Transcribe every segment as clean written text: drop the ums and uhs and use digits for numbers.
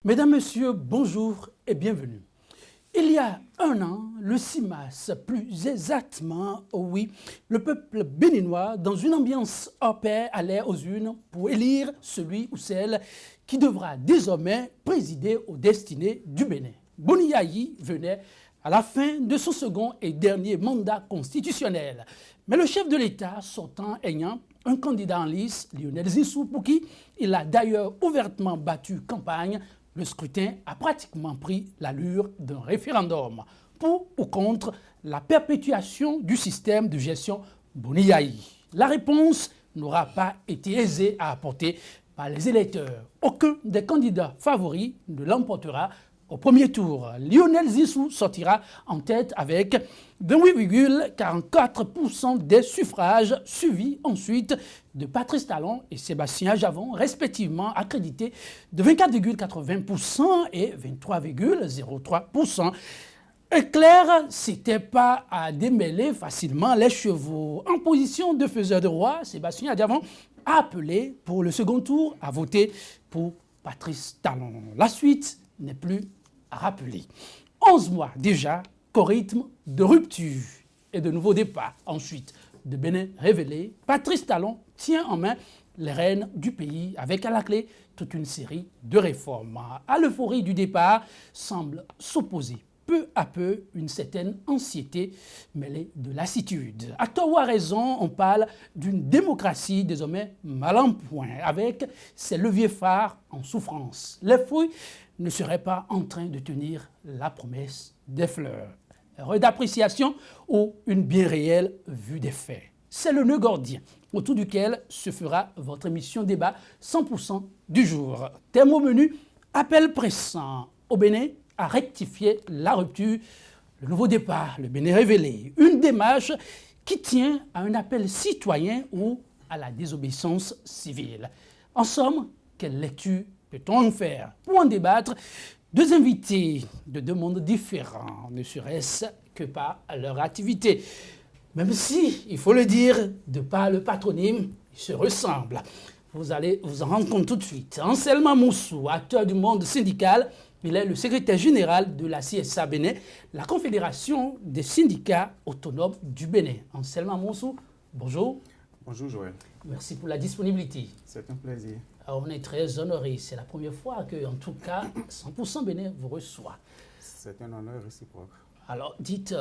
Mesdames, Messieurs, bonjour et bienvenue. Il y a un an, le 6 mars, plus exactement, oui, le peuple béninois, dans une ambiance hors pair, allait aux urnes pour élire celui ou celle qui devra désormais présider aux destinées du Bénin. Boni Yayi venait à la fin de son second et dernier mandat constitutionnel. Mais le chef de l'État sortant ayant un candidat en lice, Lionel Zinsou, pour qui il a d'ailleurs ouvertement battu campagne, le scrutin a pratiquement pris l'allure d'un référendum pour ou contre la perpétuation du système de gestion Boni Yayi. La réponse n'aura pas été aisée à apporter par les électeurs. Aucun des candidats favoris ne l'emportera au premier tour. Lionel Zinsou sortira en tête avec 28,44% des suffrages, suivi ensuite de Patrice Talon et Sébastien Javon, respectivement accrédités de 24,80% et 23,03%. Clair, c'était pas à démêler facilement les chevaux. En position de faiseur de roi, Sébastien Javon a appelé pour le second tour à voter pour Patrice Talon. La suite n'est plus à rappeler. 11 mois déjà qu'au rythme de rupture et de nouveaux départs. Ensuite, de Bénin révélé, Patrice Talon tient en main les rênes du pays avec à la clé toute une série de réformes. À l'euphorie du départ semble s'opposer peu à peu une certaine anxiété mêlée de lassitude. À tort ou à raison, on parle d'une démocratie désormais mal en point, avec ses leviers phares en souffrance. Les fouilles ne seraient pas en train de tenir la promesse des fleurs. Erreur d'appréciation ou une bien réelle vue des faits. C'est le nœud gordien autour duquel se fera votre émission débat 100% du jour. Thème au menu, appel pressant au Bénin à rectifier la rupture, le nouveau départ, le Bénin révélé. Une démarche qui tient à un appel citoyen ou à la désobéissance civile. En somme, quelle lecture peut-on en faire? Pour en débattre, deux invités de deux mondes différents, ne serait-ce que par leur activité. Même si, il faut le dire, de par le patronyme, ils se ressemblent. Vous allez vous en rendre compte tout de suite. Anselme Moussou, acteur du monde syndical, il est le secrétaire général de la CSA Bénin, la Confédération des syndicats autonomes du Bénin. Anselme Moussou, bonjour. Bonjour Joël. Merci pour la disponibilité. C'est un plaisir. Alors, on est très honorés. C'est la première fois que, en tout cas, 100% Bénin vous reçoit. C'est un honneur réciproque. Alors, dites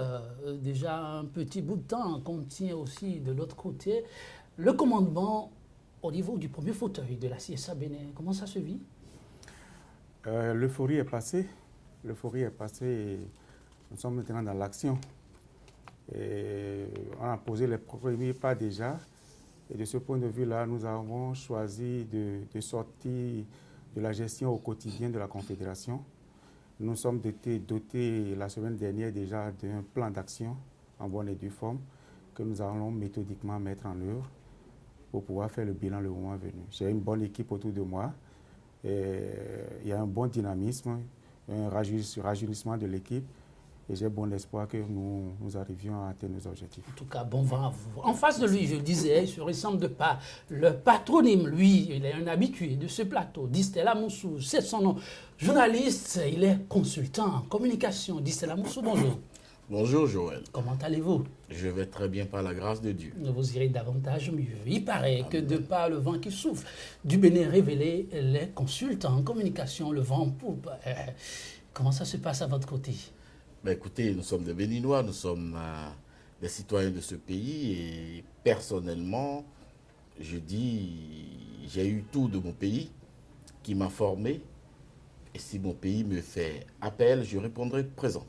déjà un petit bout de temps qu'on tient aussi de l'autre côté le commandement au niveau du premier fauteuil de la CSA Bénin. Comment ça se vit? L'euphorie est passée. L'euphorie est passée et nous sommes maintenant dans l'action. On a posé les premiers pas déjà. Et de ce point de vue-là, nous avons choisi de sortir de la gestion au quotidien de la Confédération. Nous sommes dotés la semaine dernière déjà d'un plan d'action en bonne et due forme que nous allons méthodiquement mettre en œuvre pour pouvoir faire le bilan le moment venu. J'ai une bonne équipe autour de moi. Il y a un bon dynamisme, un rajeunissement de l'équipe. Et j'ai bon espoir que nous arrivions à atteindre nos objectifs. En tout cas, bon vent à vous. En face de lui, je le disais, il se ressemble de pas. Le patronyme, lui, il est un habitué de ce plateau. Distella Moussou, c'est son nom. Journaliste, il est consultant en communication. Distella Moussou, bonjour. Bonjour Joël. Comment allez-vous? Je vais très bien par la grâce de Dieu. Vous irez davantage mieux. Il paraît que de par le vent qui souffle, du Bénin révélé, les consultants en communication, le vent en poupe. Comment ça se passe à votre côté? Ben écoutez, nous sommes des Béninois, nous sommes des citoyens de ce pays et personnellement, je dis, j'ai eu tout de mon pays qui m'a formé et si mon pays me fait appel, je répondrai présent.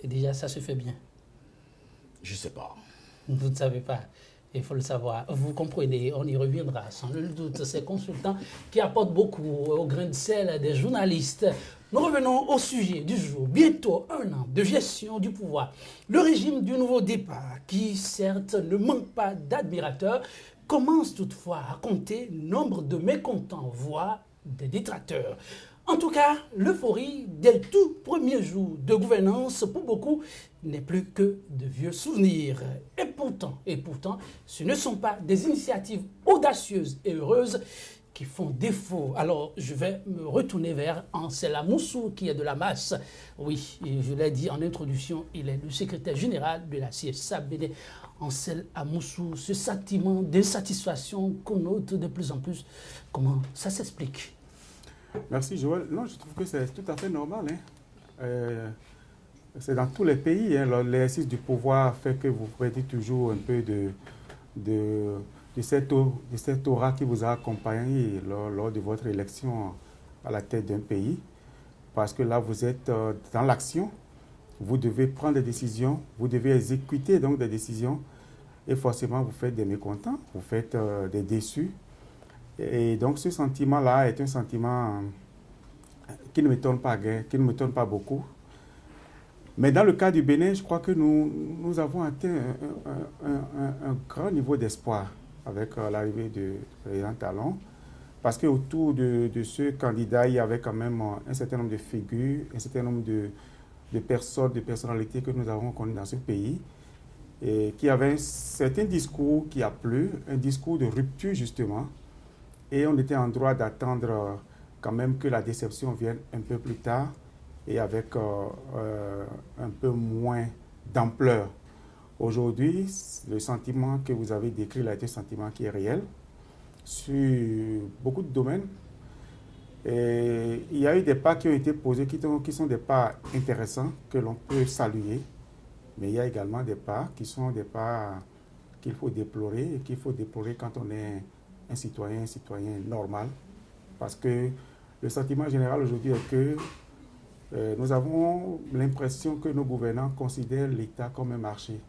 Et déjà, ça se fait bien? Je ne sais pas. Vous ne savez pas. Il faut le savoir. Vous comprenez, on y reviendra sans nul doute. Ces consultants qui apportent beaucoup au grain de sel des journalistes. Nous revenons au sujet du jour. Bientôt un an de gestion du pouvoir. Le régime du nouveau départ, qui certes ne manque pas d'admirateurs, commence toutefois à compter nombre de mécontents, voire des détracteurs. En tout cas, l'euphorie des tout premiers jours de gouvernance, pour beaucoup, n'est plus que de vieux souvenirs. Et pourtant, ce ne sont pas des initiatives audacieuses et heureuses qui font défaut. Alors, je vais me retourner vers Ansel Amoussou, qui est de la masse. Oui, et je l'ai dit en introduction, il est le secrétaire général de la CSA Bénin. Ansel Amoussou, ce sentiment d'insatisfaction qu'on note de plus en plus, comment ça s'explique? Merci Joël. Non, je trouve que c'est tout à fait normal. C'est dans tous les pays. L'exercice du pouvoir fait que vous perdez toujours un peu de cette aura qui vous a accompagné lors de votre élection à la tête d'un pays. Parce que là, vous êtes dans l'action. Vous devez prendre des décisions. Vous devez exécuter donc des décisions. Et forcément, vous faites des mécontents. Vous faites des déçus. Et donc, ce sentiment-là est un sentiment qui ne m'étonne pas, qui ne m'étonne pas beaucoup. Mais dans le cas du Bénin, je crois que nous avons atteint un grand niveau d'espoir avec l'arrivée du président Talon. Parce qu'autour de ce candidat, il y avait quand même un certain nombre de figures, un certain nombre de personnes, de personnalités que nous avons connues dans ce pays, et qui avaient un certain discours qui a plu, un discours de rupture justement. Et on était en droit d'attendre quand même que la déception vienne un peu plus tard et avec un peu moins d'ampleur. Aujourd'hui, le sentiment que vous avez décrit là est un sentiment qui est réel sur beaucoup de domaines. Et il y a eu des pas qui ont été posés qui sont des pas intéressants que l'on peut saluer, mais il y a également des pas qui sont des pas qu'il faut déplorer et qu'il faut déplorer quand on est un citoyen normal, parce que le sentiment général aujourd'hui est que nous avons l'impression que nos gouvernants considèrent l'État comme un marché.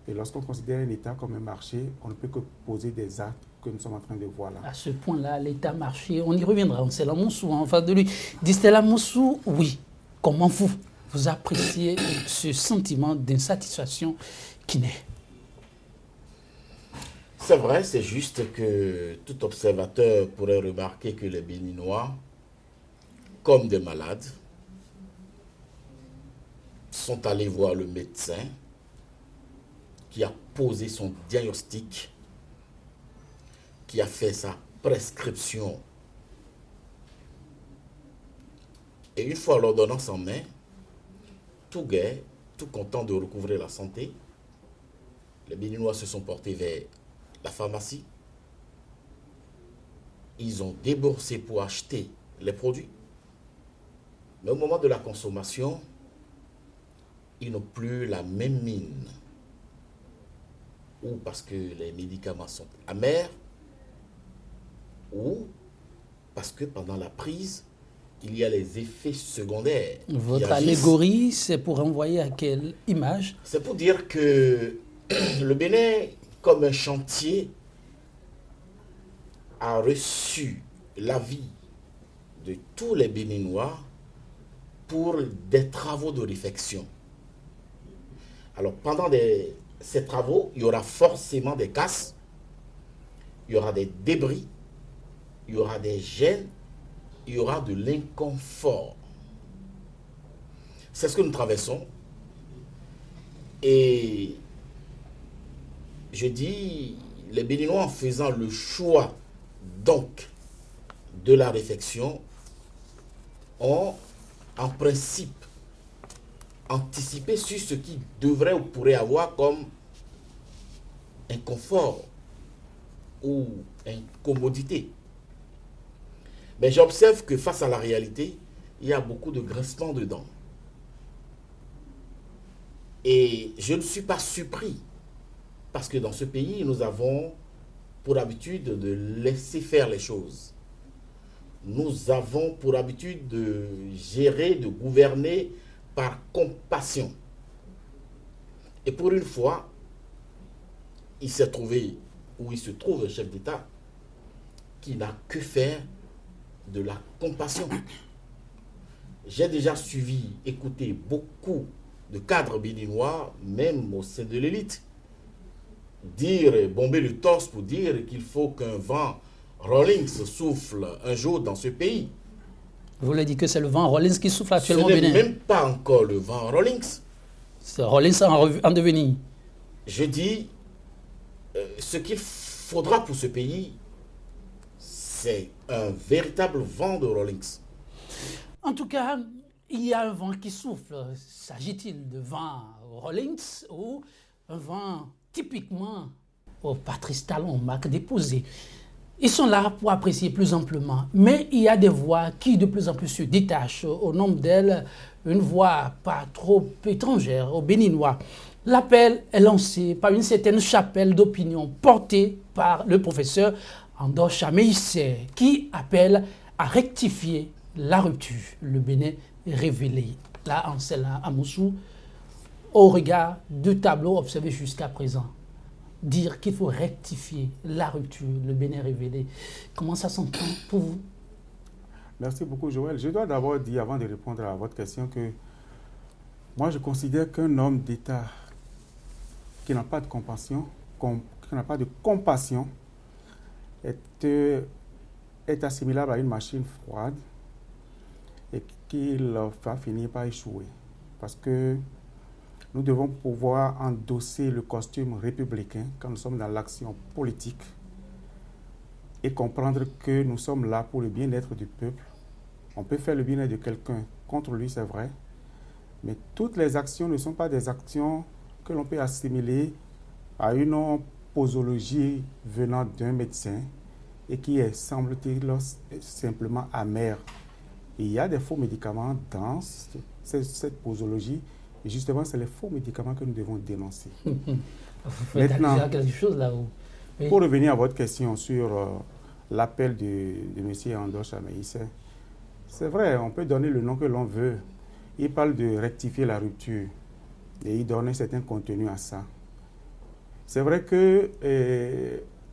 Et lorsqu'on considère un État comme un marché, on ne peut que poser des actes que nous sommes en train de voir là. À ce point-là, l'État-marché, on y reviendra. Ansel Amoussou, en face de lui. Distel Amoussou, oui. Comment vous appréciez ce sentiment d'insatisfaction qui naît? C'est vrai, c'est juste que tout observateur pourrait remarquer que les Béninois, comme des malades, sont allés voir le médecin qui a posé son diagnostic, qui a fait sa prescription. Et une fois l'ordonnance en main, tout gai, tout content de recouvrer la santé, les Béninois se sont portés vers la pharmacie. Ils ont déboursé pour acheter les produits. Mais au moment de la consommation, ils n'ont plus la même mine. Ou parce que les médicaments sont amers, ou parce que pendant la prise, il y a les effets secondaires. Votre allégorie, c'est pour envoyer à quelle image? C'est pour dire que le Bénin, comme un chantier, a reçu l'avis de tous les Béninois pour des travaux de réfection. Alors, pendant ces travaux, il y aura forcément des casses, il y aura des débris, il y aura des gênes, il y aura de l'inconfort. C'est ce que nous traversons. Et je dis, les Béninois, en faisant le choix donc de la réfection, ont en principe anticipé sur ce qui devrait ou pourrait avoir comme inconfort ou incommodité. Mais j'observe que face à la réalité, il y a beaucoup de grincements de dents. Et je ne suis pas surpris, parce que dans ce pays, nous avons pour habitude de laisser faire les choses. Nous avons pour habitude de gérer, de gouverner par compassion. Et pour une fois, il s'est trouvé, ou il se trouve un chef d'État qui n'a que faire de la compassion. J'ai déjà suivi, écouté beaucoup de cadres béninois, même au sein de l'élite, bomber le torse pour dire qu'il faut qu'un vent Rawlings souffle un jour dans ce pays. Vous voulez dire que c'est le vent Rawlings qui souffle actuellement au Bénin? Bénin? Ce n'est même pas encore le vent Rawlings. C'est Rawlings en devenir. Je dis, ce qu'il faudra pour ce pays, c'est un véritable vent de Rawlings. En tout cas, il y a un vent qui souffle. S'agit-il de vent Rawlings ou un vent typiquement au Patrice Talon, marque déposée? Ils sont là pour apprécier plus amplement. Mais il y a des voix qui de plus en plus se détachent. Au nombre d'elles, une voix pas trop étrangère aux Béninois. L'appel est lancé par une certaine chapelle d'opinion portée par le professeur Andor Chameissé qui appelle à rectifier la rupture. Le Bénin révélé. Là, en celle-là, à Moussou, au regard du tableau observé jusqu'à présent. Dire qu'il faut rectifier la rupture, le Bénin révélé. Comment ça s'entend pour vous? Merci beaucoup, Joël. Je dois d'abord dire, avant de répondre à votre question, que moi, je considère qu'un homme d'État qui n'a pas de compassion, est assimilable à une machine froide et qu'il va finir par échouer. Parce que nous devons pouvoir endosser le costume républicain quand nous sommes dans l'action politique et comprendre que nous sommes là pour le bien-être du peuple. On peut faire le bien-être de quelqu'un contre lui, c'est vrai, mais toutes les actions ne sont pas des actions que l'on peut assimiler à une posologie venant d'un médecin et qui est, semble-t-il, simplement amère. Il y a des faux médicaments dans cette posologie. Et justement, c'est les faux médicaments que nous devons dénoncer. Maintenant, quelque chose là-haut. Oui. Pour revenir à votre question sur l'appel de M. Andor Chameissé, c'est vrai, on peut donner le nom que l'on veut. Il parle de rectifier la rupture et il donne un certain contenu à ça. C'est vrai que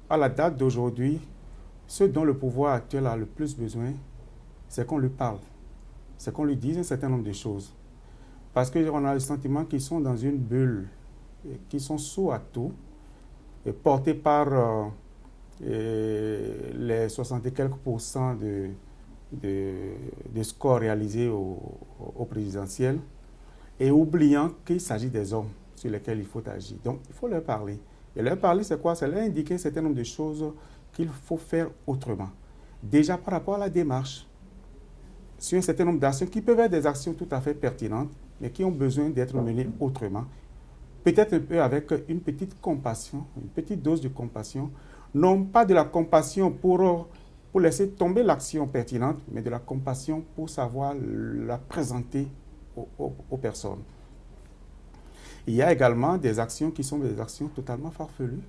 à la date d'aujourd'hui, ce dont le pouvoir actuel a le plus besoin, c'est qu'on lui parle, c'est qu'on lui dise un certain nombre de choses. Parce qu'on a le sentiment qu'ils sont dans une bulle, qu'ils sont sourds à tout, et portés par les 60 et quelques % de scores réalisés au présidentiel, et oubliant qu'il s'agit des hommes sur lesquels il faut agir. Donc, il faut leur parler. Et leur parler, c'est quoi? C'est leur indiquer un certain nombre de choses qu'il faut faire autrement. Déjà par rapport à la démarche, sur un certain nombre d'actions qui peuvent être des actions tout à fait pertinentes, mais qui ont besoin d'être menées autrement. Peut-être un peu avec une petite compassion, une petite dose de compassion. Non pas de la compassion pour laisser tomber l'action pertinente, mais de la compassion pour savoir la présenter aux personnes. Il y a également des actions qui sont des actions totalement farfelues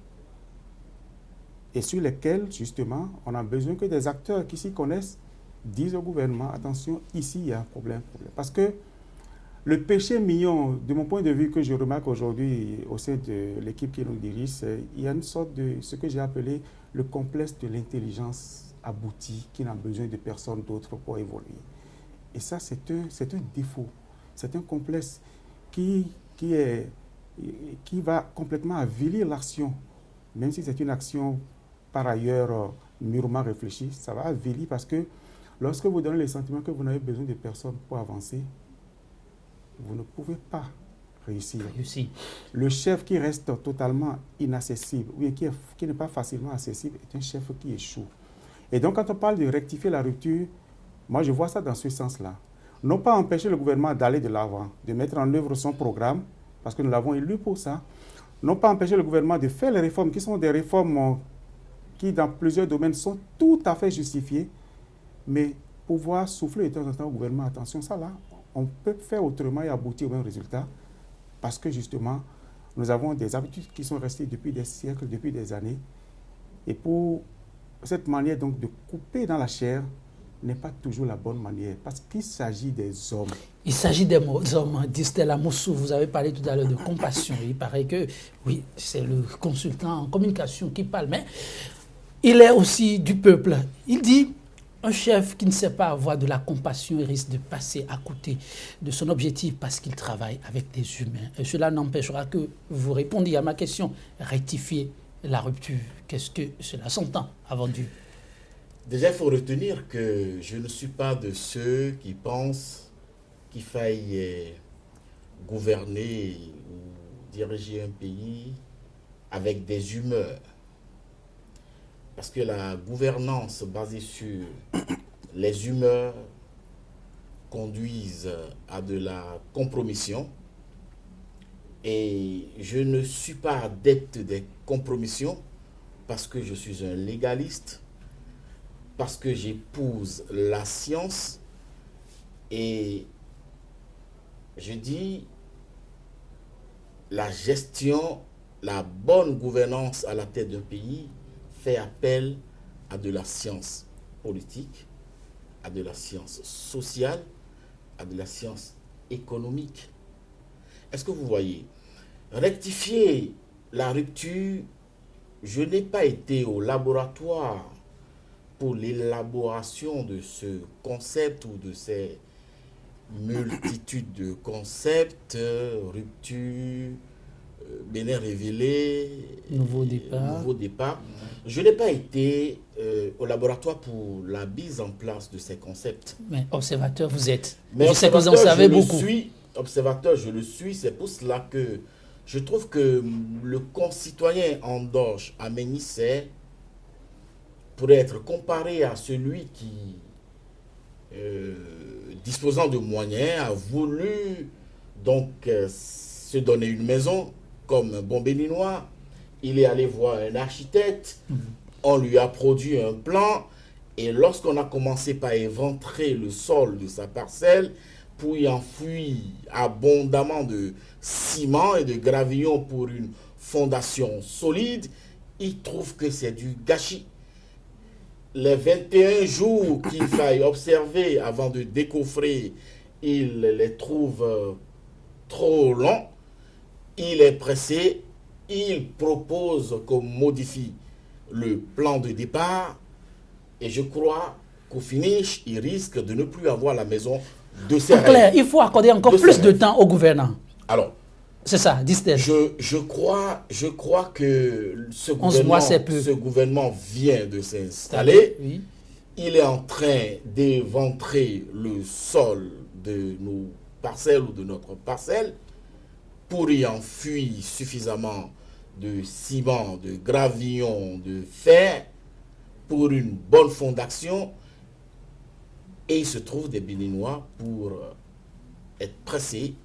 et sur lesquelles, justement, on a besoin que des acteurs qui s'y connaissent disent au gouvernement, attention, ici, il y a un problème. Parce que le péché mignon, de mon point de vue, que je remarque aujourd'hui au sein de l'équipe qui nous dirige, c'est il y a une sorte de ce que j'ai appelé le complexe de l'intelligence aboutie qui n'a besoin de personne d'autre pour évoluer. Et ça, c'est un défaut. C'est un complexe qui va complètement avilir l'action. Même si c'est une action par ailleurs mûrement réfléchie, ça va avilir parce que lorsque vous donnez le sentiment que vous n'avez besoin de personne pour avancer, vous ne pouvez pas réussir. Le chef qui reste totalement inaccessible, ou qui n'est pas facilement accessible, est un chef qui échoue. Et donc, quand on parle de rectifier la rupture, moi, je vois ça dans ce sens-là. Non pas empêcher le gouvernement d'aller de l'avant, de mettre en œuvre son programme, parce que nous l'avons élu pour ça. Non pas empêcher le gouvernement de faire les réformes, qui sont des réformes qui, dans plusieurs domaines, sont tout à fait justifiées, mais pouvoir souffler de temps en temps au gouvernement, attention, ça là, on peut faire autrement et aboutir au même résultat, parce que justement, nous avons des habitudes qui sont restées depuis des siècles, depuis des années, et pour cette manière donc de couper dans la chair n'est pas toujours la bonne manière, parce qu'il s'agit des hommes. Il s'agit des hommes, dit Stella Moussou. Vous avez parlé tout à l'heure de compassion. Il paraît que, oui, c'est le consultant en communication qui parle, mais il est aussi du peuple. Il dit, un chef qui ne sait pas avoir de la compassion risque de passer à côté de son objectif parce qu'il travaille avec des humains. Et cela n'empêchera que vous répondiez à ma question, rectifier la rupture. Qu'est-ce que cela s'entend avant Dieu? Déjà, il faut retenir que je ne suis pas de ceux qui pensent qu'il faille gouverner ou diriger un pays avec des humeurs. Parce que la gouvernance basée sur les humeurs conduisent à de la compromission. Et je ne suis pas adepte des compromissions parce que je suis un légaliste, parce que j'épouse la science et je dis la gestion, la bonne gouvernance à la tête d'un pays fait appel à de la science politique, à de la science sociale, à de la science économique. Est-ce que vous voyez? Rectifier la rupture, je n'ai pas été au laboratoire pour l'élaboration de ce concept ou de ces multitudes de concepts, rupture, Bénin révélé, Nouveau départ. Je n'ai pas été au laboratoire pour la mise en place de ces concepts. Mais observateur, vous êtes. Mais je sais que vous en savez beaucoup. Observateur, je le suis. C'est pour cela que je trouve que le concitoyen Andoche Aménissé pourrait être comparé à celui qui, disposant de moyens, a voulu donc se donner une maison comme un bon béninois. Il est allé voir un architecte, on lui a produit un plan, et lorsqu'on a commencé par éventrer le sol de sa parcelle, pour y enfouir abondamment de ciment et de gravillon pour une fondation solide, il trouve que c'est du gâchis. Les 21 jours qu'il faille observer avant de décoffrer, il les trouve trop longs. Il est pressé, il propose qu'on modifie le plan de départ et je crois qu'au finish, il risque de ne plus avoir la maison de ses rêves. Claire, il faut accorder encore plus de temps au gouvernant. Alors, c'est ça, disent-elles. Je crois que ce gouvernement vient de s'installer. Oui. Il est en train d'éventrer le sol de nos parcelles ou de notre parcelle pour y enfouir suffisamment de ciment, de gravillon, de fer pour une bonne fondation. Et il se trouve des Béninois pour être pressés,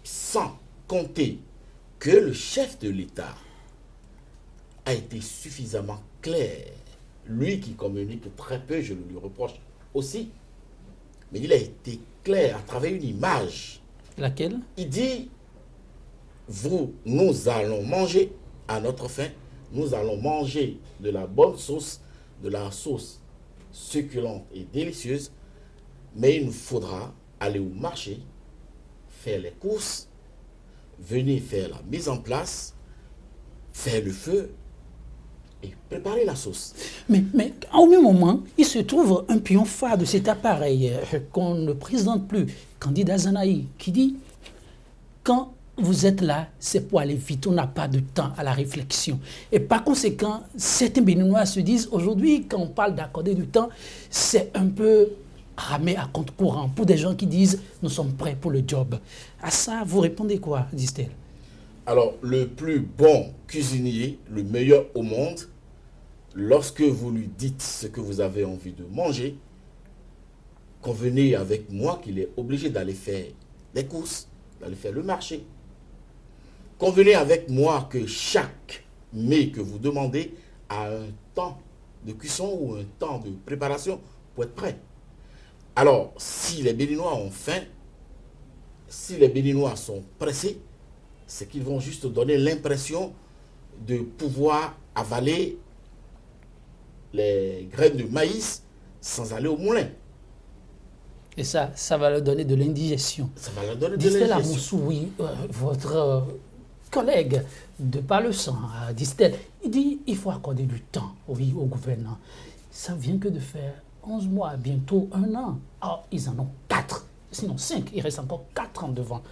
sans compter que le chef de l'État a été suffisamment clair. Lui qui communique très peu, je le lui reproche aussi, mais il a été clair à travers une image. Laquelle? Il dit, nous allons manger à notre faim, nous allons manger de la bonne sauce, de la sauce succulente et délicieuse, mais il nous faudra aller au marché, faire les courses, venir faire la mise en place, faire le feu et préparer la sauce. Mais au même moment, il se trouve un pion phare de cet appareil qu'on ne présente plus, Candidat Zanaï, qui dit « Quand vous êtes là, c'est pour aller vite, on n'a pas de temps à la réflexion. » Et par conséquent, certains Béninois se disent aujourd'hui, quand on parle d'accorder du temps, c'est un peu ramé à compte courant pour des gens qui disent « Nous sommes prêts pour le job ». À ça, vous répondez quoi, disent-elles? Alors, le plus bon cuisinier, le meilleur au monde, lorsque vous lui dites ce que vous avez envie de manger, convenez avec moi qu'il est obligé d'aller faire des courses, d'aller faire le marché. Convenez avec moi que chaque mets que vous demandez a un temps de cuisson ou un temps de préparation pour être prêt. Alors, si les Béninois ont faim, si les Béninois sont pressés, c'est qu'ils vont juste donner l'impression de pouvoir avaler les graines de maïs sans aller au moulin. Et ça va leur donner de l'indigestion. Ça va leur donner de Distel l'indigestion. Amoussou, oui, votre collègue de par le sang, Distel, il dit il faut accorder du temps, oui, au gouvernement. Ça vient que de faire 11 mois, bientôt 1 an. Alors, ils en ont 4, sinon 5, il reste encore 4 ans devant.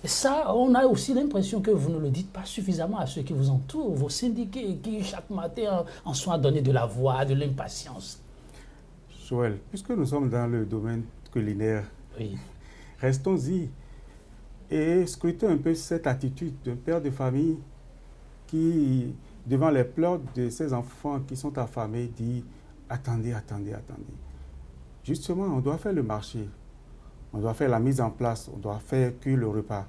Et ça, on a aussi l'impression que vous ne le dites pas suffisamment à ceux qui vous entourent, vos syndiqués qui chaque matin en sont à donner de la voix, de l'impatience. Joël, puisque nous sommes dans le domaine culinaire, Oui. restons-y et scrutons un peu cette attitude d'un père de famille qui devant les pleurs de ces enfants qui sont affamés, dit « Attendez, attendez, attendez ». Justement, on doit faire le marché, on doit faire la mise en place, on doit faire cuire le repas.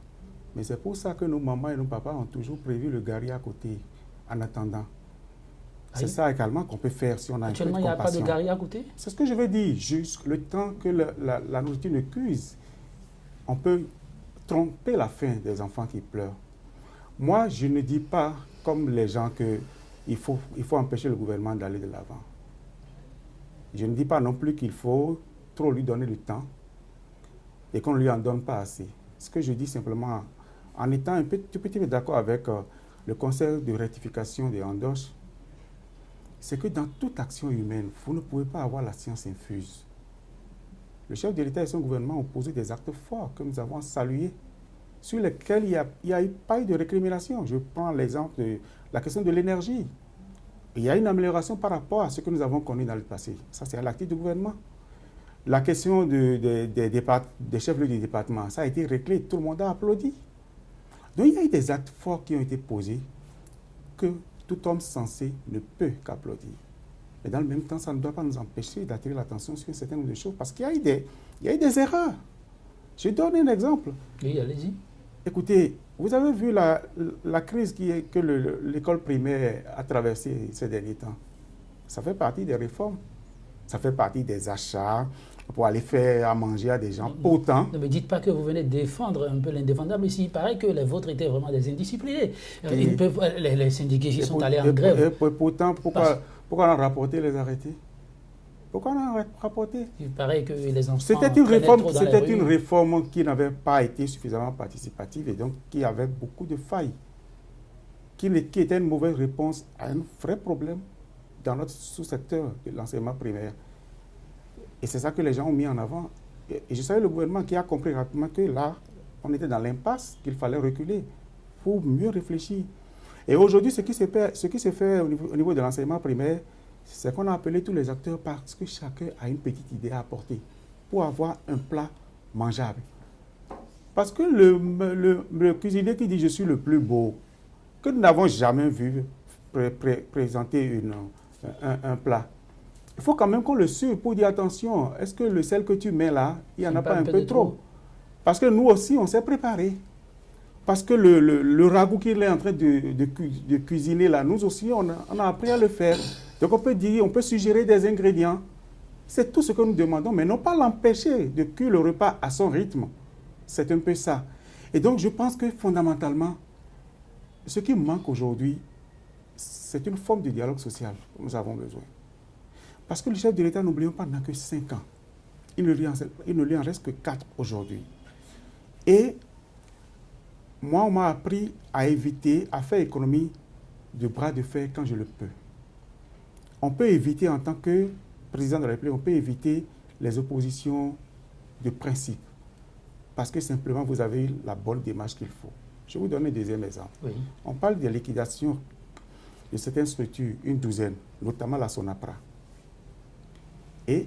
Mais c'est pour ça que nos mamans et nos papas ont toujours prévu le gari à côté, en attendant. C'est ça également qu'on peut faire si on a un peu de compassion. Actuellement, il n'y a pas de gari à côté? C'est ce que je veux dire. Juste le temps que la nourriture ne cuise, on peut tromper la faim des enfants qui pleurent. Moi, je ne dis pas, comme les gens, qu'il faut empêcher le gouvernement d'aller de l'avant. Je ne dis pas non plus qu'il faut trop lui donner du temps et qu'on ne lui en donne pas assez. Ce que je dis simplement, en étant un tout petit peu d'accord avec le Conseil de rectification des Andoches, c'est que dans toute action humaine, vous ne pouvez pas avoir la science infuse. Le chef de l'État et son gouvernement ont posé des actes forts que nous avons salués, sur lesquels il n'y a pas eu de récrimination. Je prends l'exemple de la question de l'énergie. Il y a une amélioration par rapport à ce que nous avons connu dans le passé. Ça, c'est à l'actif du gouvernement. La question des chefs-lieux du département, ça a été réglé, tout le monde a applaudi. Donc, il y a eu des actes forts qui ont été posés que tout homme sensé ne peut qu'applaudir. Mais dans le même temps, ça ne doit pas nous empêcher d'attirer l'attention sur un certain nombre de choses, parce qu'il y a eu des erreurs. Je donne un exemple. Oui, allez-y. Écoutez, vous avez vu la crise que l'école primaire a traversée ces derniers temps. Ça fait partie des réformes. Ça fait partie des achats pour aller faire à manger à des gens. Pourtant... Ne me dites pas que vous venez défendre un peu l'indéfendable ici. Il paraît que les vôtres étaient vraiment des indisciplinés. Les syndiqués qui sont allés en grève. Pourtant, pourquoi on a rapporté les arrêtés? Pourquoi on a rapporté? Il paraît que les enfants... C'était une réforme qui n'avait pas été suffisamment participative et donc qui avait beaucoup de failles. Qui était une mauvaise réponse à un vrai problème dans notre sous-secteur de l'enseignement primaire. Et c'est ça que les gens ont mis en avant. Et je savais le gouvernement qui a compris rapidement que là, on était dans l'impasse, qu'il fallait reculer pour mieux réfléchir. Et aujourd'hui, ce qui se fait au niveau de l'enseignement primaire, c'est qu'on a appelé tous les acteurs parce que chacun a une petite idée à apporter pour avoir un plat mangeable. Parce que le cuisinier qui dit « je suis le plus beau », que nous n'avons jamais vu présenter un plat, il faut quand même qu'on le suive pour dire « attention, est-ce que le sel que tu mets là, il n'y en a pas un peu trop ?» Parce que nous aussi, on s'est préparé. Parce que le ragoût qu'il est en train de cuisiner là, nous aussi, on a appris à le faire. Donc on peut suggérer des ingrédients. C'est tout ce que nous demandons, mais non pas l'empêcher de cuire le repas à son rythme. C'est un peu ça. Et donc je pense que fondamentalement, ce qui manque aujourd'hui, c'est une forme de dialogue social que nous avons besoin. Parce que le chef de l'État, n'oublions pas, n'a que 5 ans. Il ne lui en reste que 4 aujourd'hui. Et moi, on m'a appris à éviter, à faire économie de bras de fer quand je le peux. On peut éviter, en tant que président de la République, on peut éviter les oppositions de principe. Parce que simplement, vous avez eu la bonne démarche qu'il faut. Je vais vous donner un deuxième exemple. Oui. On parle de liquidation de certaines structures, une douzaine, notamment la SONAPRA. Et,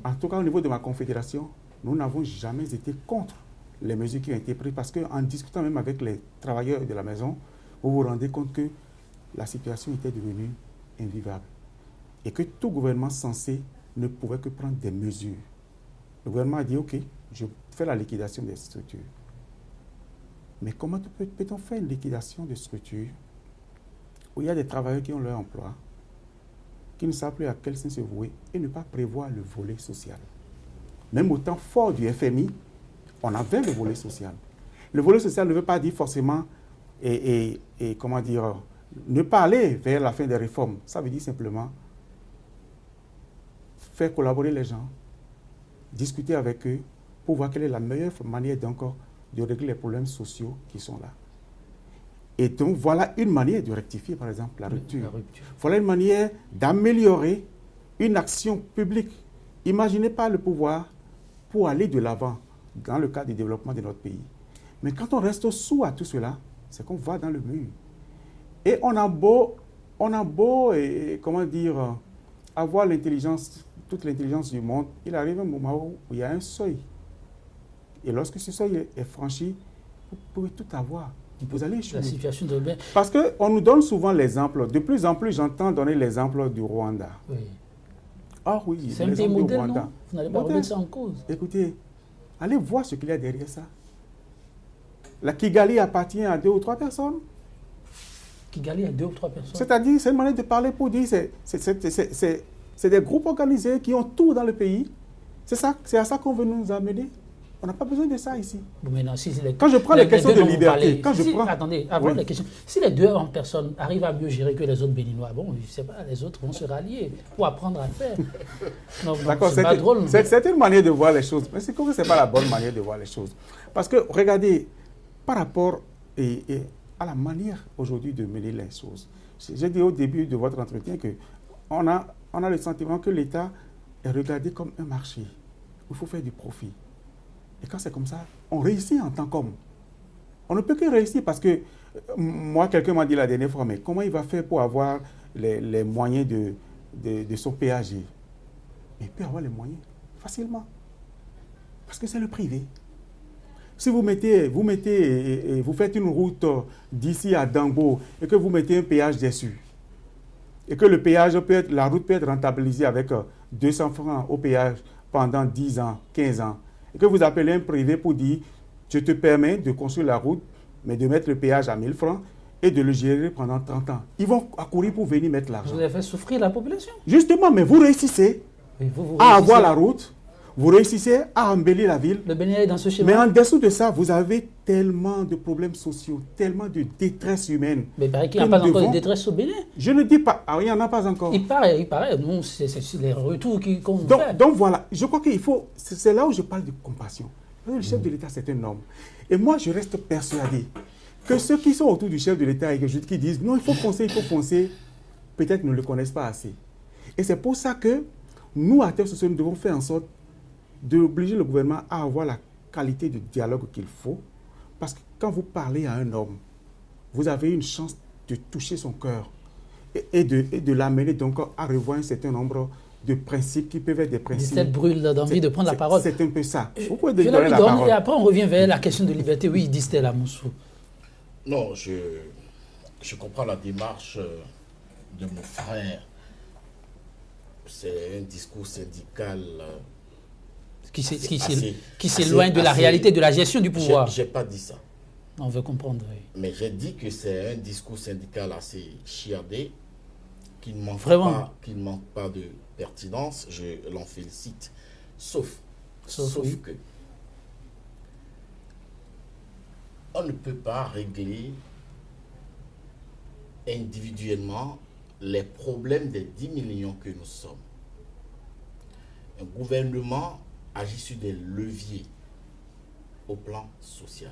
en tout cas, au niveau de ma confédération, nous n'avons jamais été contre les mesures qui ont été prises, parce qu'en discutant même avec les travailleurs de la maison, vous vous rendez compte que la situation était devenue invivable et que tout gouvernement censé ne pouvait que prendre des mesures. Le gouvernement a dit, OK, je fais la liquidation des structures. Mais comment peut-on faire une liquidation des structures où il y a des travailleurs qui ont leur emploi, qui ne savent plus à quel sens se vouer et ne pas prévoir le volet social? Même au temps fort du FMI, on avait le volet social. Le volet social ne veut pas dire forcément, comment dire, ne pas aller vers la fin des réformes. Ça veut dire simplement faire collaborer les gens, discuter avec eux pour voir quelle est la meilleure manière d'encore de régler les problèmes sociaux qui sont là. Et donc, voilà une manière de rectifier, par exemple, la rupture. Voilà une manière d'améliorer une action publique. Imaginez pas le pouvoir pour aller de l'avant dans le cadre du développement de notre pays. Mais quand on reste sous à tout cela, c'est qu'on va dans le mur. Et on a beau comment dire, avoir l'intelligence, toute l'intelligence du monde, il arrive un moment où il y a un seuil. Et lorsque ce seuil est franchi, vous pouvez tout avoir. vous allez échouer. La situation de bien. Parce qu'on nous donne souvent l'exemple. De plus en plus, j'entends donner l'exemple du Rwanda. Oui. Ah oui, C'est un pays l'exemple du modèle, Rwanda. non? Vous n'allez pas Modèle. remettre ça en cause. Écoutez, allez voir ce qu'il y a derrière ça. La Kigali appartient à 2 ou 3 personnes. Kigali a 2 ou 3 personnes. C'est-à-dire, c'est une manière de parler pour dire c'est des groupes organisés qui ont tout dans le pays. C'est à ça qu'on veut nous amener. On n'a pas besoin de ça ici. Bon, maintenant, si Quand je prends les questions de liberté, attendez, avant les questions, si les 2 en personne arrivent à mieux gérer que les autres Béninois, bon, je ne sais pas, les autres vont se rallier pour apprendre à faire. D'accord, c'est pas drôle. C'est une manière de voir les choses, mais c'est comme ce n'est pas la bonne manière de voir les choses. Parce que, regardez, par rapport à la manière aujourd'hui de mener les choses, j'ai dit au début de votre entretien qu'on a le sentiment que l'État est regardé comme un marché où il faut faire du profit. Et quand c'est comme ça, on réussit en tant qu'homme. On ne peut que réussir parce que, moi, quelqu'un m'a dit la dernière fois, mais comment il va faire pour avoir les moyens de son péage? Il peut avoir les moyens facilement. Parce que c'est le privé. Si vous faites une route d'ici à Dambo et que vous mettez un péage dessus, et que la route peut être rentabilisée avec 200 francs au péage pendant 10 ans, 15 ans, et que vous appelez un privé pour dire je te permets de construire la route, mais de mettre le péage à 1000 francs et de le gérer pendant 30 ans. Ils vont accourir pour venir mettre l'argent. Vous avez fait souffrir la population. Justement, mais vous réussissez à avoir la route, vous réussissez à embellir la ville. Le Bénin est dans ce schéma. Mais en dessous de ça, vous avez tellement de problèmes sociaux, tellement de détresse humaine. Mais il paraît qu'il n'y a pas encore de détresse au Bénin. Je ne dis pas, il n'y en a pas encore. Il paraît. Nous, c'est les retours qu'on fait. Donc voilà, je crois qu'il faut, c'est là où je parle de compassion. Le chef de l'État, c'est un homme. Et moi, je reste persuadé que ceux qui sont autour du chef de l'État et qui disent non, il faut foncer, peut-être ne le connaissent pas assez. Et c'est pour ça que nous, acteurs sociaux, nous devons faire en sorte d'obliger le gouvernement à avoir la qualité de dialogue qu'il faut. Parce que quand vous parlez à un homme, vous avez une chance de toucher son cœur et de l'amener donc à revoir un certain nombre de principes qui peuvent être des principes. Distel brûle d'envie de prendre la parole. C'est un peu ça. Vous pouvez donner la parole. Et après, on revient vers la question de liberté. Oui, Distel Amoussou. Non, je comprends la démarche de mon frère. C'est un discours syndical qui s'éloigne de la réalité de la gestion du pouvoir. Je n'ai pas dit ça. On veut comprendre. Oui. Mais j'ai dit que c'est un discours syndical assez chiadé, qui ne manque pas de pertinence. Je l'en félicite. Sauf oui. Que on ne peut pas régler individuellement les problèmes des 10 millions que nous sommes. Un gouvernement agit sur des leviers au plan social.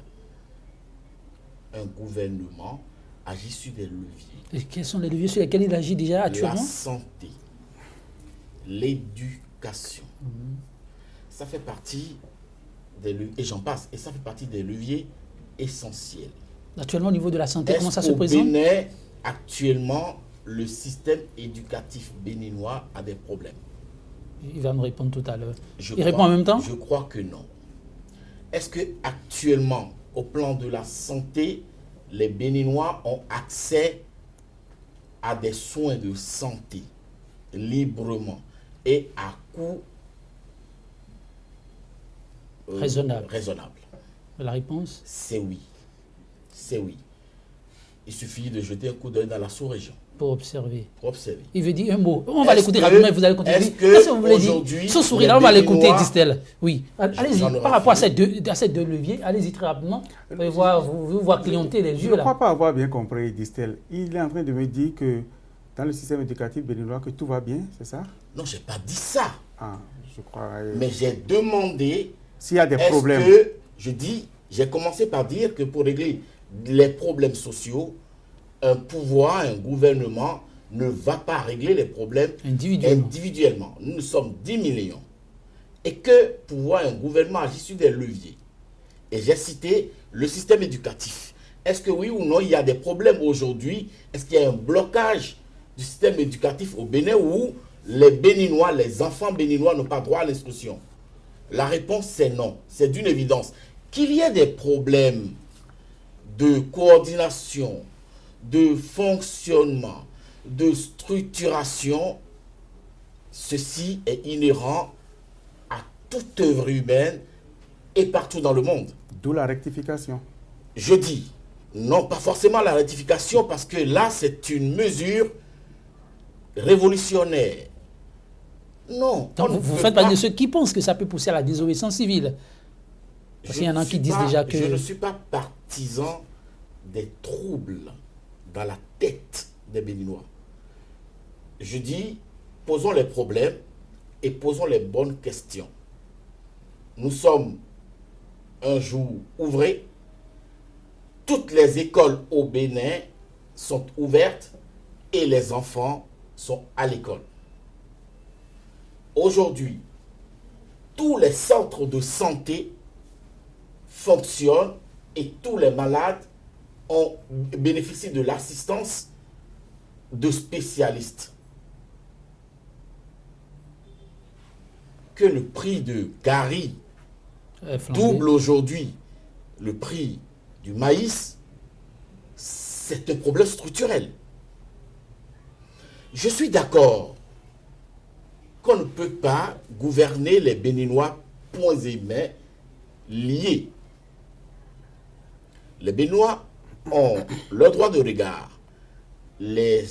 Un gouvernement agit sur des leviers. Et quels sont les leviers sur lesquels il agit déjà actuellement? La santé, l'éducation. Ça fait partie des leviers, et j'en passe, et ça fait partie des leviers essentiels. Actuellement, au niveau de la santé, comment ça se présente? Au Bénin, actuellement, le système éducatif béninois a des problèmes. Il va me répondre tout à l'heure. Il répond en même temps? Je crois que non. Est-ce que actuellement, au plan de la santé, les Béninois ont accès à des soins de santé librement et à coût raisonnable? La réponse? C'est oui. C'est oui. Il suffit de jeter un coup d'œil dans la sous-région. Pour observer. Observer. Il veut dire un mot. On va l'écouter rapidement et vous allez continuer. Est-ce que vous voulez dire ce sourire-là, on va l'écouter, Distel. Oui. Allez-y. Par rapport à ces deux leviers, allez-y très rapidement. Vous allez voir clignoter les yeux. Je ne crois pas avoir bien compris, Distel. Il est en train de me dire que dans le système éducatif béninois, que tout va bien, c'est ça? Non, je n'ai pas dit ça. Ah, je crois. Mais j'ai demandé s'il y a des problèmes. J'ai commencé par dire que pour régler les problèmes sociaux, un pouvoir, un gouvernement ne va pas régler les problèmes individuellement. Nous sommes 10 millions. Et que pouvoir, un gouvernement agit sur des leviers. Et j'ai cité le système éducatif. Est-ce que oui ou non, il y a des problèmes aujourd'hui? Est-ce qu'il y a un blocage du système éducatif au Bénin où les Béninois, les enfants béninois n'ont pas droit à l'instruction? La réponse, c'est non. C'est d'une évidence. Qu'il y ait des problèmes de coordination, de fonctionnement, de structuration, ceci est inhérent à toute œuvre humaine et partout dans le monde. D'où la rectification. Je dis, non pas forcément la rectification, parce que là, c'est une mesure révolutionnaire. Non. Donc, vous faites partie de ceux qui pensent que ça peut pousser à la désobéissance civile. Parce qu'il y en a qui disent déjà que... Je ne suis pas partisan des troubles dans la tête des Béninois. Je dis, posons les problèmes et posons les bonnes questions. Nous sommes un jour ouvrés. Toutes les écoles au Bénin sont ouvertes et les enfants sont à l'école. Aujourd'hui, tous les centres de santé fonctionnent et tous les malades bénéficient de l'assistance de spécialistes. Que le prix de Gary double aujourd'hui le prix du maïs, c'est un problème structurel. Je suis d'accord qu'on ne peut pas gouverner les Béninois poings et mains liés. Les Béninois ont le droit de regard. Les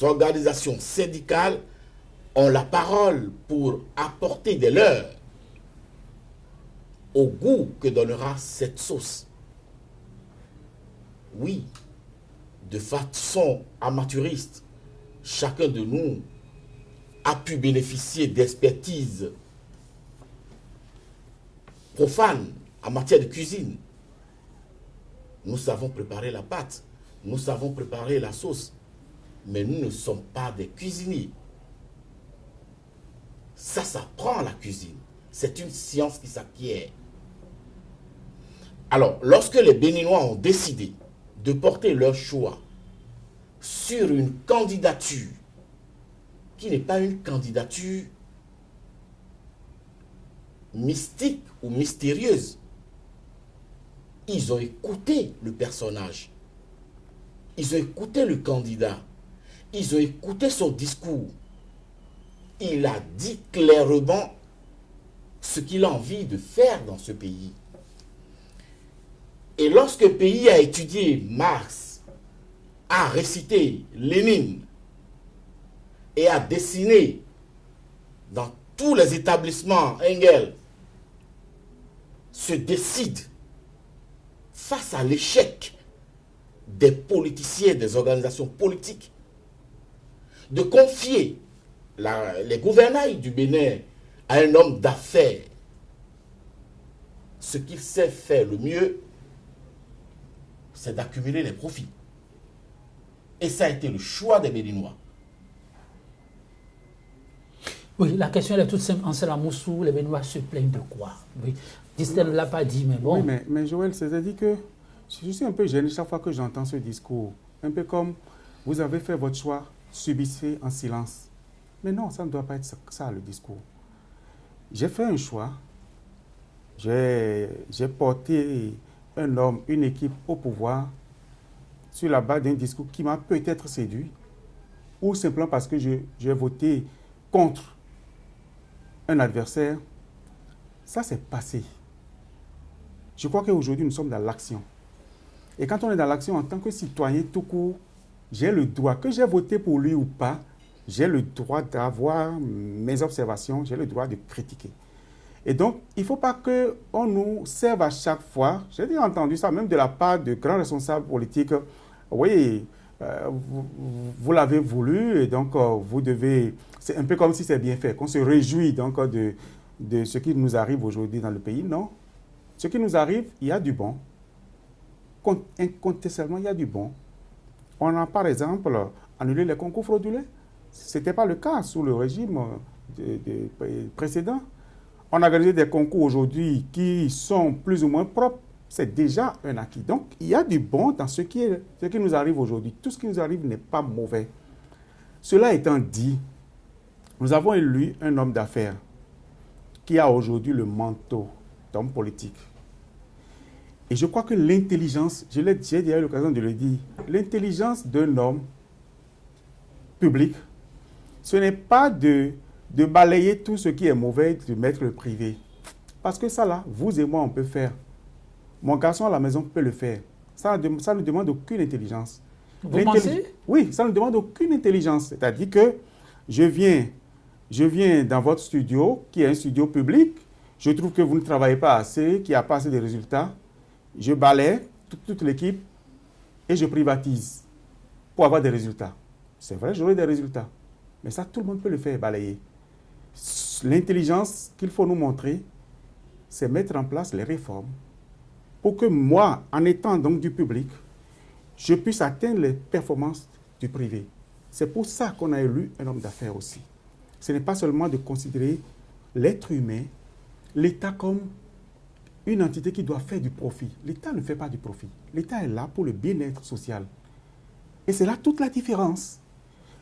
organisations syndicales ont la parole pour apporter des leurs au goût que donnera cette sauce. Oui, de façon amateuriste, chacun de nous a pu bénéficier d'expertise profane en matière de cuisine. Nous savons préparer la pâte, nous savons préparer la sauce, mais nous ne sommes pas des cuisiniers. Ça s'apprend la cuisine. C'est une science qui s'acquiert. Alors, lorsque les Béninois ont décidé de porter leur choix sur une candidature qui n'est pas une candidature mystique ou mystérieuse, ils ont écouté le personnage, ils ont écouté le candidat, ils ont écouté son discours. Il a dit clairement ce qu'il a envie de faire dans ce pays. Et lorsque le pays a étudié Marx, a récité Lénine et a dessiné dans tous les établissements Engels, se décide face à l'échec des politiciens, des organisations politiques, de confier les gouvernails du Bénin à un homme d'affaires. Ce qu'il sait faire le mieux, c'est d'accumuler les profits. Et ça a été le choix des Béninois. Oui, la question est toute simple. En Salamoussou, les Béninois se plaignent de quoi? Oui. Distel ne l'a pas dit, mais bon. Oui, mais Joël, c'est-à-dire que je suis un peu gêné chaque fois que j'entends ce discours. Un peu comme vous avez fait votre choix, subissez en silence. Mais non, ça ne doit pas être ça le discours. J'ai fait un choix. J'ai porté un homme, une équipe au pouvoir sur la base d'un discours qui m'a peut-être séduit ou simplement parce que j'ai voté contre un adversaire. Ça, c'est passé. Je crois qu'aujourd'hui, nous sommes dans l'action. Et quand on est dans l'action, en tant que citoyen tout court, j'ai le droit, que j'ai voté pour lui ou pas, j'ai le droit d'avoir mes observations, j'ai le droit de critiquer. Et donc, il ne faut pas qu'on nous serve à chaque fois, j'ai déjà entendu ça même de la part de grands responsables politiques, oui, vous l'avez voulu et donc vous devez, c'est un peu comme si c'est bien fait, qu'on se réjouit donc de ce qui nous arrive aujourd'hui dans le pays. Non, ce qui nous arrive, il y a du bon. Incontestablement, il y a du bon. On a par exemple annulé les concours frauduleux. Ce n'était pas le cas sous le régime précédent. On a organisé des concours aujourd'hui qui sont plus ou moins propres. C'est déjà un acquis. Donc, il y a du bon dans ce qui nous arrive aujourd'hui. Tout ce qui nous arrive n'est pas mauvais. Cela étant dit, nous avons élu un homme d'affaires qui a aujourd'hui le manteau d'homme politique. Et je crois que l'intelligence, j'ai déjà eu l'occasion de le dire, l'intelligence d'un homme public, ce n'est pas de balayer tout ce qui est mauvais, de mettre le privé. Parce que ça là, vous et moi, on peut faire. Mon garçon à la maison peut le faire. Ça ne demande aucune intelligence. Vous pensez? Oui, ça ne demande aucune intelligence. C'est-à-dire que je viens dans votre studio, qui est un studio public, je trouve que vous ne travaillez pas assez, qu'il n'y a pas assez de résultats. Je balaye toute l'équipe et je privatise pour avoir des résultats. C'est vrai, j'aurai des résultats. Mais ça, tout le monde peut le faire, balayer. L'intelligence qu'il faut nous montrer, c'est mettre en place les réformes pour que moi, en étant donc du public, je puisse atteindre les performances du privé. C'est pour ça qu'on a élu un homme d'affaires aussi. Ce n'est pas seulement de considérer l'être humain, l'État comme une entité qui doit faire du profit. L'État ne fait pas du profit. L'État est là pour le bien-être social. Et c'est là toute la différence.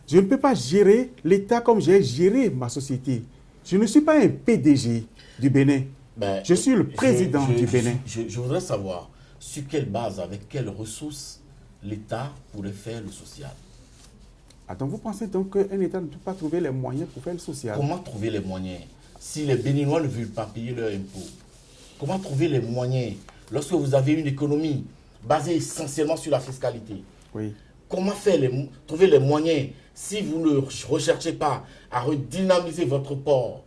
Je ne peux pas gérer l'État comme j'ai géré ma société. Je ne suis pas un PDG du Bénin. Ben, je suis le président du Bénin. Je voudrais savoir sur quelle base, avec quelles ressources l'État pourrait faire le social. Donc vous pensez donc qu'un État ne peut pas trouver les moyens pour faire le social? Comment trouver les moyens si les Béninois ne veulent pas payer leurs impôts? Comment trouver les moyens lorsque vous avez une économie basée essentiellement sur la fiscalité? Oui. Comment trouver les moyens si vous ne recherchez pas à redynamiser votre port,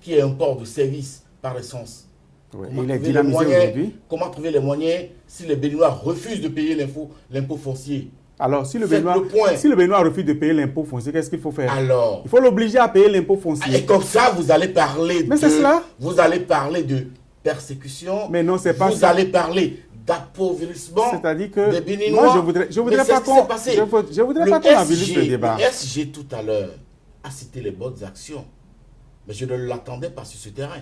qui est un port de service par essence? Oui. Il est dynamisé aujourd'hui. Comment trouver les moyens si les Béninois refusent de payer l'impôt foncier? Alors, si le Béninois refuse de payer l'impôt foncier, qu'est-ce qu'il faut faire? Alors, il faut l'obliger à payer l'impôt foncier. Et comme ça, vous allez parler vous allez parler de persécution. Mais non, c'est pas ça. Vous allez parler d'appauvrissement. C'est-à-dire que des Béninois. Moi, je voudrais pas qu'on avilisse le débat. Le SG tout à l'heure a cité les bonnes actions, mais je ne l'attendais pas sur ce terrain.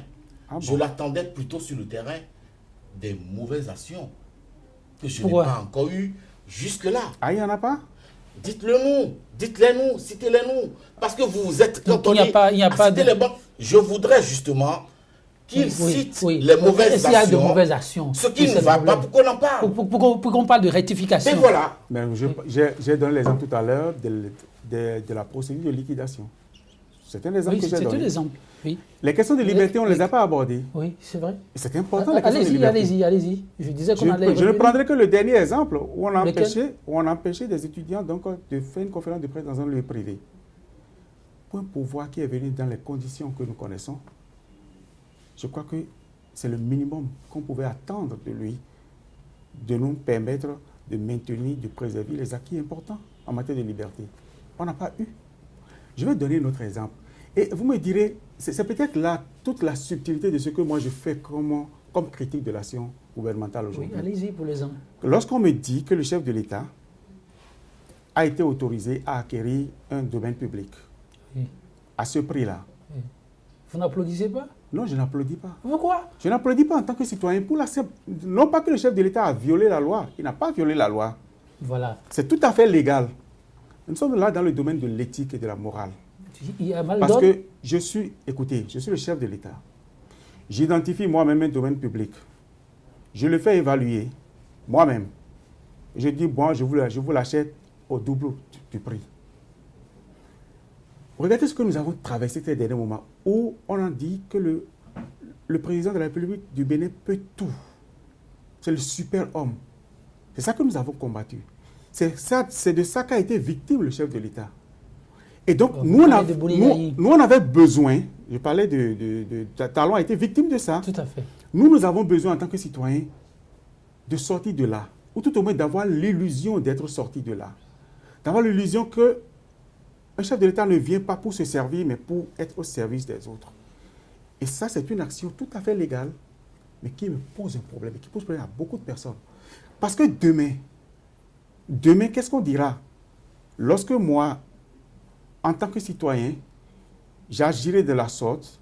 Je l'attendais plutôt sur le terrain des mauvaises actions que je n'ai pas encore eues jusque-là. Ah, il n'y en a pas? Dites-les nous, citez-les nous. Parce que vous êtes cantonné à citer les bonnes. Je voudrais justement qu'ils citent les mauvaises actions. S'il y a de mauvaises actions. Ce qui ne va pas, pour qu'on en parle. Pour qu'on parle de rectification. Et voilà. J'ai donné l'exemple tout à l'heure de la procédure de liquidation. C'est un exemple que j'ai donné. C'est un exemple, oui. Les questions de liberté, on ne les a pas abordées. Oui, c'est vrai. C'est important, les questions de liberté. Allez-y. Je disais qu'on allait... Je ne prendrai que le dernier exemple où on a empêché des étudiants donc, de faire une conférence de presse dans un lieu privé. Pour un pouvoir qui est venu dans les conditions que nous connaissons, je crois que c'est le minimum qu'on pouvait attendre de lui, de nous permettre de maintenir, de préserver les acquis importants en matière de liberté. On n'a pas eu. Je vais donner un autre exemple. Et vous me direz, c'est peut-être là toute la subtilité de ce que moi je fais comme critique de l'action gouvernementale aujourd'hui. Oui, allez-y pour l'exemple. Lorsqu'on me dit que le chef de l'État a été autorisé à acquérir un domaine public à ce prix-là. Oui. Vous n'applaudissez pas? Non, je n'applaudis pas. Pourquoi? Je n'applaudis pas en tant que citoyen. Non pas que le chef de l'État a violé la loi. Il n'a pas violé la loi. Voilà. C'est tout à fait légal. Nous sommes là dans le domaine de l'éthique et de la morale. Il y a mal Parce que je suis le chef de l'État. J'identifie moi-même un domaine public. Je le fais évaluer moi-même. Je dis, bon, je vous l'achète au double du prix. Regardez ce que nous avons traversé ces derniers moments où on a dit que le président de la République du Bénin peut tout. C'est le super-homme. C'est ça que nous avons combattu. C'est de ça qu'a été victime le chef de l'État. Et donc, nous, on avait besoin, je parlais Talon a été victime de ça. Tout à fait. Nous avons besoin en tant que citoyens de sortir de là, ou tout au moins d'avoir l'illusion d'être sorti de là. D'avoir l'illusion que un chef de l'État ne vient pas pour se servir, mais pour être au service des autres. Et ça, c'est une action tout à fait légale, mais qui me pose un problème, et qui pose problème à beaucoup de personnes. Parce que demain, qu'est-ce qu'on dira? Lorsque moi, en tant que citoyen, j'agirai de la sorte,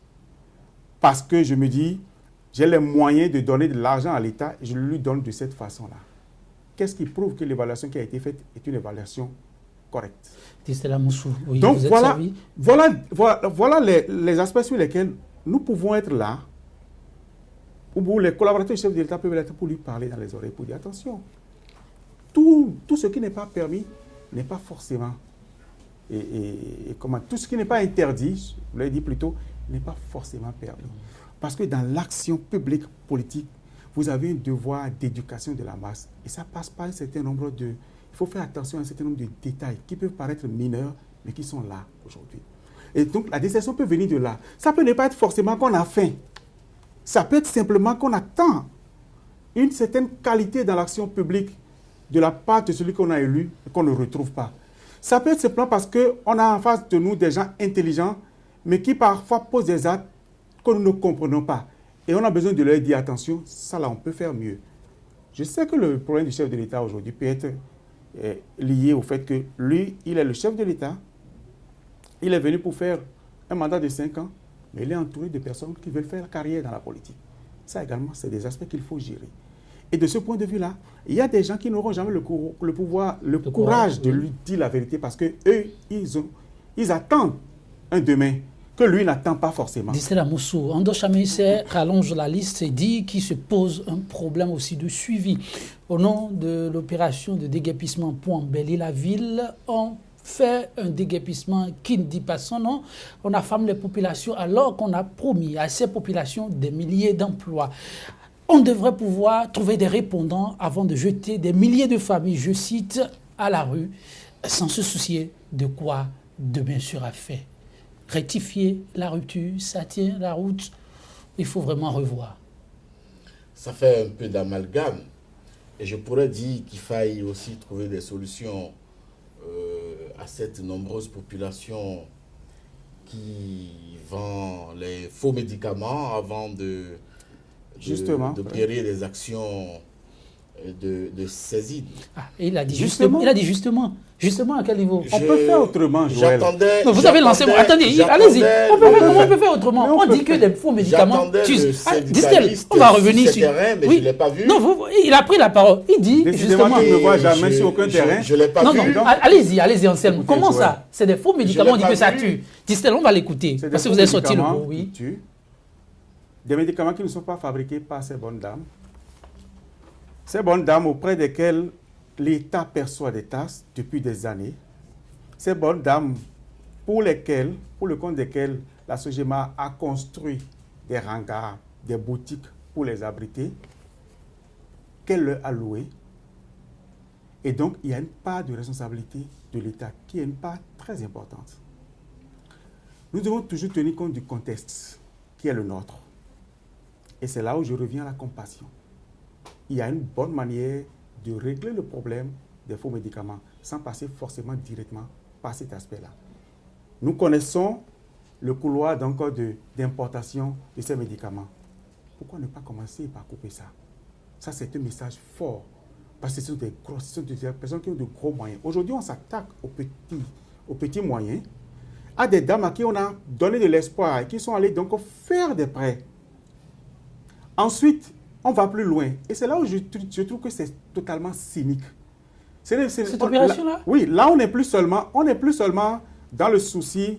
parce que je me dis, j'ai les moyens de donner de l'argent à l'État, et je le lui donne de cette façon-là. Qu'est-ce qui prouve que l'évaluation qui a été faite est une évaluation correcte? Oui, donc voilà les aspects sur lesquels nous pouvons être là où les collaborateurs du chef de l'État peuvent être pour lui parler dans les oreilles, pour dire attention, tout ce qui n'est pas permis n'est pas forcément, tout ce qui n'est pas interdit, je l'ai dit plus tôt, n'est pas forcément permis. Parce que dans l'action publique politique, vous avez un devoir d'éducation de la masse. Et ça passe par un certain nombre de... Il faut faire attention à un certain nombre de détails qui peuvent paraître mineurs, mais qui sont là aujourd'hui. Et donc, la décision peut venir de là. Ça peut ne pas être forcément qu'on a faim. Ça peut être simplement qu'on attend une certaine qualité dans l'action publique de la part de celui qu'on a élu et qu'on ne retrouve pas. Ça peut être simplement parce qu'on a en face de nous des gens intelligents, mais qui parfois posent des actes que nous ne comprenons pas. Et on a besoin de leur dire attention, ça là, on peut faire mieux. Je sais que le problème du chef de l'État aujourd'hui peut être lié au fait que lui, il est le chef de l'État. Il est venu pour faire un mandat de 5 ans, mais il est entouré de personnes qui veulent faire carrière dans la politique. Ça également, c'est des aspects qu'il faut gérer. Et de ce point de vue-là, il y a des gens qui n'auront jamais le courage de lui dire la vérité parce qu'eux, ils attendent un demain que lui n'attend pas forcément. Distel Amoussou, Ando Chamisé rallonge la liste et dit qu'il se pose un problème aussi de suivi. Au nom de l'opération de déguerpissement pour embellir la ville, on fait un déguerpissement qui ne dit pas son nom. On affame les populations alors qu'on a promis à ces populations des milliers d'emplois. On devrait pouvoir trouver des répondants avant de jeter des milliers de familles, je cite, à la rue, sans se soucier de quoi demain sera fait. Rectifier la rupture, ça tient la route, il faut vraiment revoir. Ça fait un peu d'amalgame. Et je pourrais dire qu'il faille aussi trouver des solutions à cette nombreuse population qui vend les faux médicaments avant de périr des actions de saisine. Ah, il a dit justement. Il a dit justement. Justement, à quel niveau? On peut faire autrement, Joël. Non, vous avez lancé... Attendez, allez-y. On peut faire autrement. On dit que des faux médicaments tuent. Distel, on va revenir sur... Terrain, mais je ne l'ai pas vu. Non, il a pris la parole. Il dit justement... Il ne voit jamais sur aucun terrain. Je ne l'ai pas vu. Non, allez-y, Anselme. Comment ça? C'est des faux médicaments, on dit que ça tue. Distel, on va l'écouter. Parce que vous avez sorti le mot, oui. Des médicaments qui ne sont pas fabriqués par ces bonnes dames. Ces bonnes dames auprès desquelles l'État perçoit des taxes depuis des années. Ces bonnes dames pour le compte desquelles la SOGEMA a construit des hangars, des boutiques pour les abriter, qu'elle leur a loué. Et donc, il y a une part de responsabilité de l'État qui est une part très importante. Nous devons toujours tenir compte du contexte qui est le nôtre. Et c'est là où je reviens à la compassion. Il y a une bonne manière de régler le problème des faux médicaments sans passer forcément directement par cet aspect-là. Nous connaissons le couloir d'importation de ces médicaments. Pourquoi ne pas commencer par couper ça? Ça, c'est un message fort. Parce que ce sont des personnes qui ont de gros moyens. Aujourd'hui, on s'attaque aux petits moyens, à des dames à qui on a donné de l'espoir et qui sont allées donc faire des prêts. Ensuite, on va plus loin. Et c'est là où je trouve que c'est totalement cynique. Cette opération-là? Oui, là, on n'est plus seulement dans le souci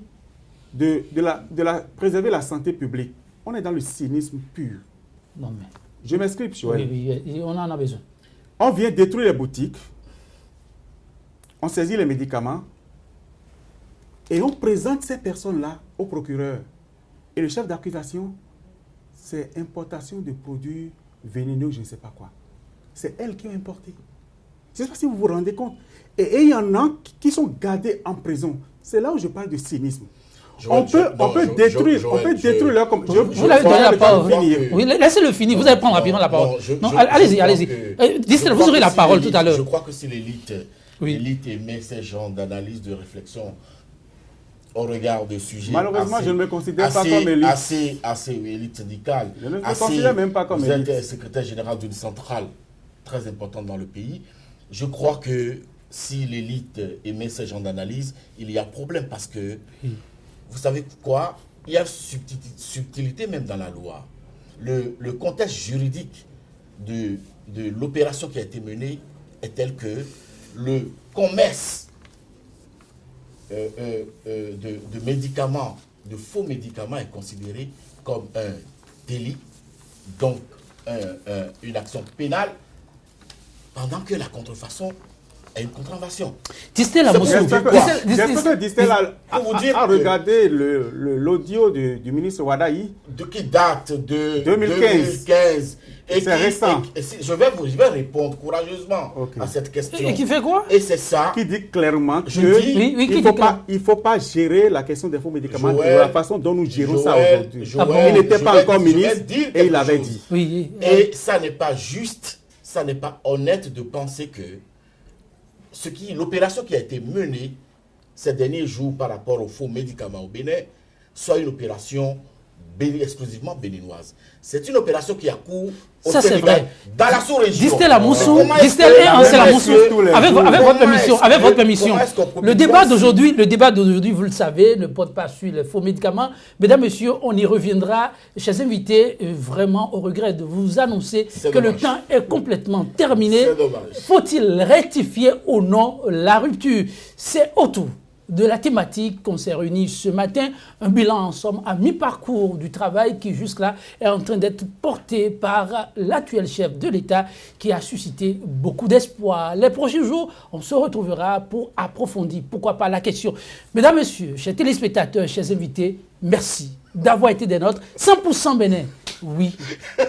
de préserver la santé publique. On est dans le cynisme pur. Non, mais... Je m'exprime, Joël. Oui, on en a besoin. On vient détruire les boutiques, on saisit les médicaments et on présente ces personnes-là au procureur. Et le chef d'accusation, c'est importation de produits vénéneux, je ne sais pas quoi. C'est elles qui ont importé. Je ne sais pas si vous vous rendez compte. Et il y en a qui sont gardés en prison. C'est là où je parle de cynisme. On peut détruire leur... Vous l'avez donné la parole. Oui, laissez-le finir. Vous allez prendre rapidement la parole. Allez-y. Distel, vous aurez la parole tout à l'heure. Je crois que si l'élite émet ces genres d'analyse, de réflexion au regard de sujets... Malheureusement, je ne me considère pas comme élite. Assez élite syndicale. Je ne me considère même pas comme élite. Vous êtes secrétaire général d'une centrale très importante dans le pays. Je crois que si l'élite émet ce genre d'analyse, il y a problème parce que, vous savez quoi, il y a subtilité même dans la loi. Le contexte juridique de l'opération qui a été menée est tel que le commerce de médicaments, de faux médicaments est considéré comme un délit. Donc, une action pénale pendant que la contrefaçon est une contravention. Distel Amoussou. J'espère que Distel a regardé l'audio du ministre Wadaï. Qui date de 2015. Et c'est récent. Je vais répondre courageusement à cette question. Et qui fait quoi? Et c'est ça. Qui dit clairement qu'il ne faut pas gérer la question des faux médicaments de la façon dont nous gérons ça aujourd'hui. Il n'était pas encore ministre et il avait dit. Et ça n'est pas juste, ça n'est pas honnête de penser que l'opération qui a été menée ces derniers jours par rapport aux faux médicaments au Bénin soit une opération exclusivement béninoise. C'est une opération qui a cours au Sénégal, dans la sous-région. Distel Amoussou, avec votre permission, le débat d'aujourd'hui, vous le savez, ne porte pas sur les faux médicaments. Mesdames, Messieurs, on y reviendra. Chers invités, vraiment au regret de vous annoncer que le temps est complètement terminé. Faut-il rectifier ou non la rupture? C'est autour de la thématique qu'on s'est réunis ce matin, un bilan en somme à mi-parcours du travail qui jusque-là est en train d'être porté par l'actuel chef de l'État qui a suscité beaucoup d'espoir. Les prochains jours, on se retrouvera pour approfondir, pourquoi pas, la question. Mesdames, Messieurs, chers téléspectateurs, chers invités, merci d'avoir été des nôtres. 100% Bénin. Oui,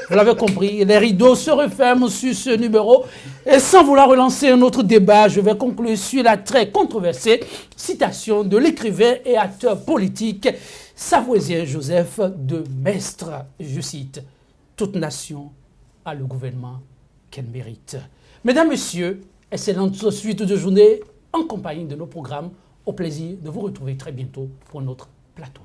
vous l'avez compris, les rideaux se referment sur ce numéro. Et sans vouloir relancer un autre débat, je vais conclure sur la très controversée citation de l'écrivain et acteur politique savoisien Joseph de Maistre. Je cite, « Toute nation a le gouvernement qu'elle mérite ». Mesdames, Messieurs, excellente suite de journée en compagnie de nos programmes. Au plaisir de vous retrouver très bientôt pour notre plateau.